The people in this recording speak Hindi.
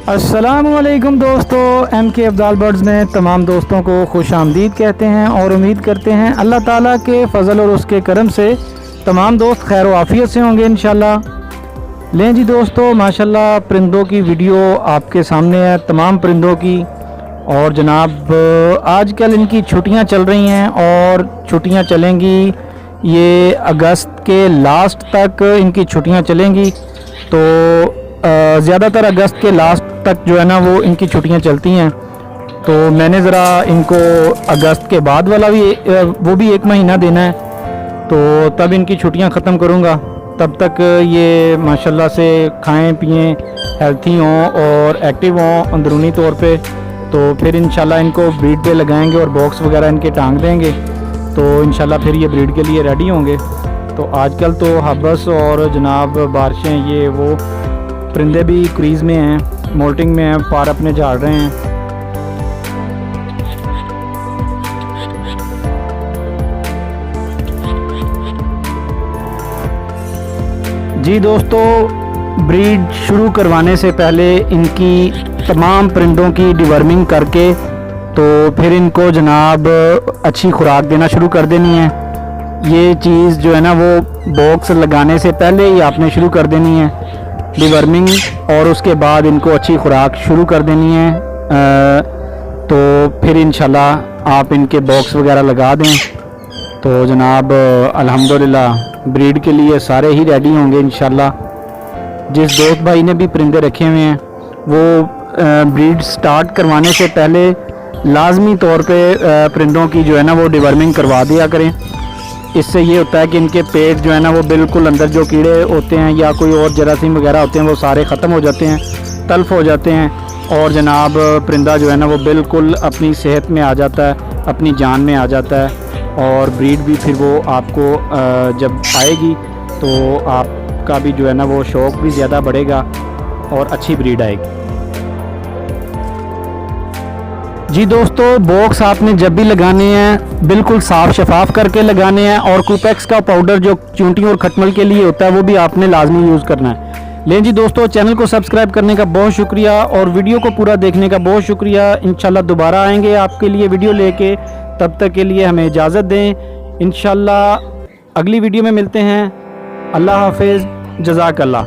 अस्सलामुअलैकुम दोस्तों, एम के अब्दाल बर्ड्स में तमाम दोस्तों को खुश आमदीद कहते हैं और उम्मीद करते हैं अल्लाह ताला के फ़ज़ल और उसके करम से तमाम दोस्त खैर आफ़ियत से होंगे इंशाल्लाह। लें जी दोस्तों, माशाल्लाह परिंदों की वीडियो आपके सामने है, तमाम परिंदों की। और जनाब आजकल इनकी छुट्टियां चल रही हैं और छुट्टियां चलेंगी, ये अगस्त के लास्ट तक इनकी छुट्टियां चलेंगी। तो ज़्यादातर अगस्त के लास्ट तक जो है ना वो इनकी छुट्टियां चलती हैं। तो मैंने ज़रा इनको अगस्त के बाद वाला भी वो भी 1 महीना देना है, तो तब इनकी छुट्टियां ख़त्म करूँगा। तब तक ये माशाल्लाह से खाएं पिएं, हेल्थी हों और एक्टिव हों अंदरूनी तौर पे। तो फिर इंशाल्लाह इनको ब्रीड पे लगाएंगे और बॉक्स वगैरह इनके टांग देंगे, तो इंशाल्लाह फिर ये ब्रीड के लिए रेडी होंगे। तो आजकल तो हब्स और जनाब बारिशें ये वो परिंदे भी क्रीज़ में हैं, मोल्टिंग में हैं, पार अपने झाड़ रहे हैं। जी दोस्तों, ब्रीड शुरू करवाने से पहले इनकी तमाम परिंदों की डिवर्मिंग करके तो फिर इनको जनाब अच्छी खुराक देना शुरू कर देनी है। ये चीज़ जो है ना वो बॉक्स लगाने से पहले ही आपने शुरू कर देनी है डिवर्मिंग, और उसके बाद इनको अच्छी खुराक शुरू कर देनी है। तो फिर इंशाल्लाह आप इनके बॉक्स वगैरह लगा दें तो जनाब अल्हम्दुलिल्लाह ब्रीड के लिए सारे ही रेडी होंगे इंशाल्लाह। जिस दोस्त भाई ने भी परिंदे रखे हुए हैं वो ब्रीड स्टार्ट करवाने से पहले लाजमी तौर पे परिंदों की जो है ना वो डिवर्मिंग करवा दिया करें। इससे ये होता है कि इनके पेट जो है ना वो बिल्कुल अंदर जो कीड़े होते हैं या कोई और जरासीम वगैरह होते हैं वो सारे ख़त्म हो जाते हैं, तल्फ हो जाते हैं, और जनाब परिंदा जो है ना वो बिल्कुल अपनी सेहत में आ जाता है, अपनी जान में आ जाता है। और ब्रीड भी फिर वो आपको जब आएगी तो आपका भी जो है ना वो शौक़ भी ज़्यादा बढ़ेगा और अच्छी ब्रीड आएगी। जी दोस्तों, बॉक्स आपने जब भी लगाने हैं बिल्कुल साफ़ शफाफ करके लगाने हैं, और कुपेक्स का पाउडर जो चूंटियों और खटमल के लिए होता है वो भी आपने लाजमी यूज़ करना है। लें जी दोस्तों, चैनल को सब्सक्राइब करने का बहुत शुक्रिया और वीडियो को पूरा देखने का बहुत शुक्रिया। इंशाल्लाह दोबारा आएंगे आपके लिए वीडियो लेके, तब तक के लिए हमें इजाज़त दें। इंशाल्लाह अगली वीडियो में मिलते हैं। अल्लाह हाफिज़, जज़ाकल्लाह।